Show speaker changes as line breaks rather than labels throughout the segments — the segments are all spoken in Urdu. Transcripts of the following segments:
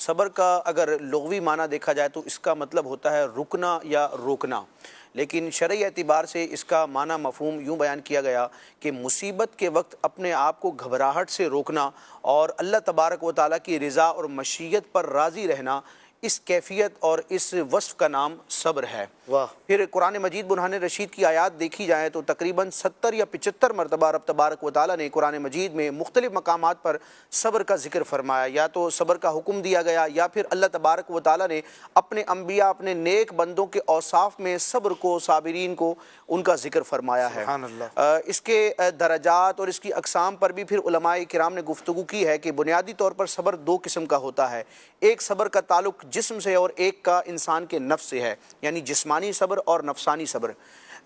صبر کا اگر لغوی معنی دیکھا جائے تو اس کا مطلب ہوتا ہے رکنا یا روکنا، لیکن شرعی اعتبار سے اس کا معنی مفہوم یوں بیان کیا گیا کہ مصیبت کے وقت اپنے آپ کو گھبراہٹ سے روکنا اور اللہ تبارک و تعالیٰ کی رضا اور مشیت پر راضی رہنا، اس کیفیت اور اس وصف کا نام صبر ہے۔
واہ!
پھر قرآن مجید برہان رشید کی آیات دیکھی جائیں تو تقریباً 70 یا 75 مرتبہ رب تبارک و تعالیٰ نے قرآن مجید میں مختلف مقامات پر صبر کا ذکر فرمایا، یا تو صبر کا حکم دیا گیا یا پھر اللہ تبارک و تعالیٰ نے اپنے انبیاء، اپنے نیک بندوں کے اوصاف میں صبر کو، صابرین کو، ان کا ذکر فرمایا ہے۔
سبحان اللہ۔
اس کے درجات اور اس کی اقسام پر بھی پھر علماء کرام نے گفتگو کی ہے کہ بنیادی طور پر صبر دو قسم کا ہوتا ہے، ایک صبر کا تعلق جسم سے اور ایک کا انسان کے نفس سے ہے، یعنی جسمانی صبر اور نفسانی صبر۔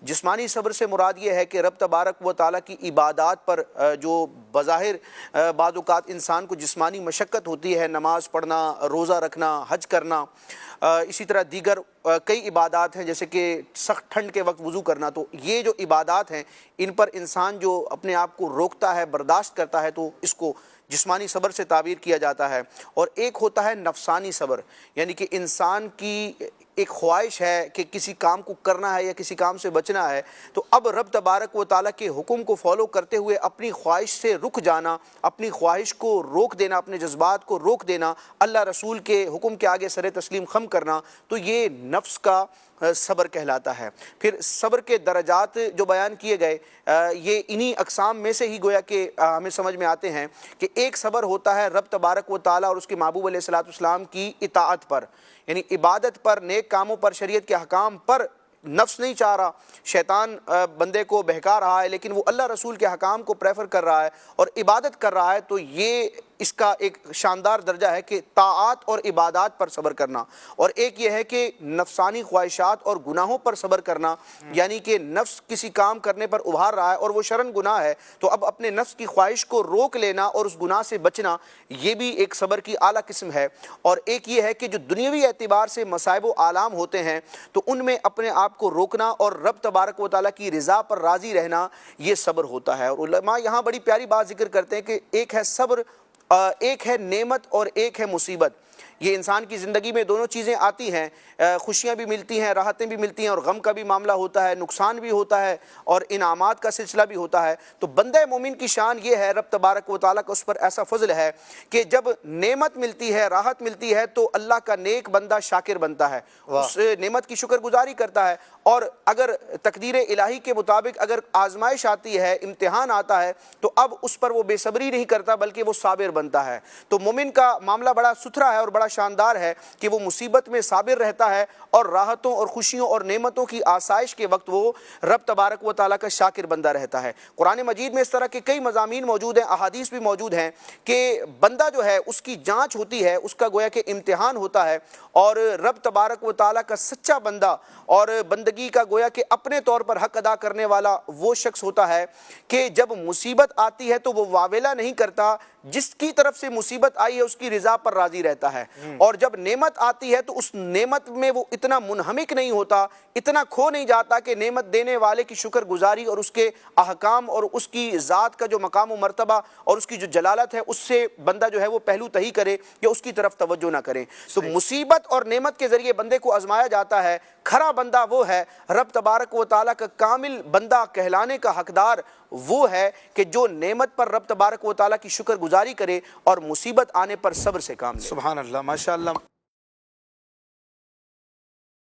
جسمانی صبر سے مراد یہ ہے کہ رب تبارک و تعالیٰ کی عبادات پر جو بظاہر بعض اوقات انسان کو جسمانی مشقت ہوتی ہے، نماز پڑھنا، روزہ رکھنا، حج کرنا، اسی طرح دیگر کئی عبادات ہیں جیسے کہ سخت ٹھنڈ کے وقت وضو کرنا، تو یہ جو عبادات ہیں ان پر انسان جو اپنے آپ کو روکتا ہے، برداشت کرتا ہے، تو اس کو جسمانی صبر سے تعبیر کیا جاتا ہے۔ اور ایک ہوتا ہے نفسانی صبر، یعنی کہ انسان کی ایک خواہش ہے کہ کسی کام کو کرنا ہے یا کسی کام سے بچنا ہے، تو اب رب تبارک و تعالیٰ کے حکم کو فالو کرتے ہوئے اپنی خواہش سے رک جانا، اپنی خواہش کو روک دینا، اپنے جذبات کو روک دینا، اللہ رسول کے حکم کے آگے سر تسلیم خم کرنا، تو یہ نفس کا صبر کہلاتا ہے۔ پھر صبر کے درجات جو بیان کیے گئے یہ انہی اقسام میں سے ہی گویا کہ ہمیں سمجھ میں آتے ہیں کہ ایک صبر ہوتا ہے رب تبارک و تعالیٰ اور اس کے محبوب علیہ الصلوۃ والسلام کی اطاعت پر، یعنی عبادت پر، نیک کاموں پر، شریعت کے احکام پر نفس نہیں چاہ رہا، شیطان بندے کو بہکا رہا ہے، لیکن وہ اللہ رسول کے حکام کو پریفر کر رہا ہے اور عبادت کر رہا ہے، تو یہ اس کا ایک شاندار درجہ ہے کہ طاعات اور عبادات پر صبر کرنا۔ اور ایک یہ ہے کہ نفسانی خواہشات اور گناہوں پر صبر کرنا، یعنی کہ نفس کسی کام کرنے پر ابھار رہا ہے اور وہ شرن گناہ ہے، تو اب اپنے نفس کی خواہش کو روک لینا اور اس گناہ سے بچنا، یہ بھی ایک صبر کی اعلیٰ قسم ہے۔ اور ایک یہ ہے کہ جو دنیاوی اعتبار سے مصائب و آلام ہوتے ہیں تو ان میں اپنے آپ کو روکنا اور رب تبارک و تعالیٰ کی رضا پر راضی رہنا، یہ صبر ہوتا ہے۔ اور علماء یہاں بڑی پیاری بات ذکر کرتے ہیں کہ ایک ہے صبر، ایک ہے نعمت اور ایک ہے مصیبت۔ یہ انسان کی زندگی میں دونوں چیزیں آتی ہیں، خوشیاں بھی ملتی ہیں، راحتیں بھی ملتی ہیں، اور غم کا بھی معاملہ ہوتا ہے، نقصان بھی ہوتا ہے اور انعامات کا سلسلہ بھی ہوتا ہے۔ تو بندہ مومن کی شان یہ ہے، رب تبارک و تعالیٰ کا اس پر ایسا فضل ہے کہ جب نعمت ملتی ہے، راحت ملتی ہے، تو اللہ کا نیک بندہ شاکر بنتا ہے، اس نعمت کی شکر گزاری کرتا ہے، اور اگر تقدیر الہی کے مطابق اگر آزمائش آتی ہے، امتحان آتا ہے، تو اب اس پر وہ بے صبری نہیں کرتا بلکہ وہ صابر بنتا ہے۔ تو مومن کا معاملہ بڑا ستھرا ہے اور بڑا شاندار ہے کہ وہ مصیبت میں صابر رہتا ہے اور راحتوں اور خوشیوں اور نعمتوں کی آسائش کے وقت وہ رب تبارک و تعالیٰ کا شاکر بندہ رہتا ہے۔ قرآن مجید میں اس طرح کے کئی مضامین موجود ہیں، احادیث بھی موجود ہیں کہ بندہ جو ہے اس کی جانچ ہوتی ہے، اس کا گویا کہ امتحان ہوتا ہے، اور رب تبارک و تعالیٰ کا سچا بندہ اور بندگی کا گویا کہ اپنے طور پر حق ادا کرنے والا وہ شخص ہوتا ہے کہ جب مصیبت آتی ہے تو وہ واویلا نہیں کرتا، جس کی طرف سے مصیبت آئی ہے اس کی رضا پر راضی رہتا ہے، اور جب نعمت آتی ہے تو اس نعمت میں وہ اتنا منہمک نہیں ہوتا، اتنا کھو نہیں جاتا کہ نعمت دینے والے کی شکر گزاری اور اس کے احکام اور اس کی ذات کا جو مقام و مرتبہ اور اس کی جو جلالت ہے اس سے بندہ جو ہے وہ پہلو تہی کرے یا اس کی طرف توجہ نہ کرے۔ تو مصیبت اور نعمت کے ذریعے بندے کو آزمایا جاتا ہے۔ کھرا بندہ وہ ہے، رب تبارک و تعالیٰ کا کامل بندہ کہلانے کا حقدار وہ ہے کہ جو نعمت پر رب تبارک و تعالیٰ کی شکر گزاری کرے اور مصیبت آنے پر صبر سے کام لے۔
سبحان اللہ، ماشاء اللہ۔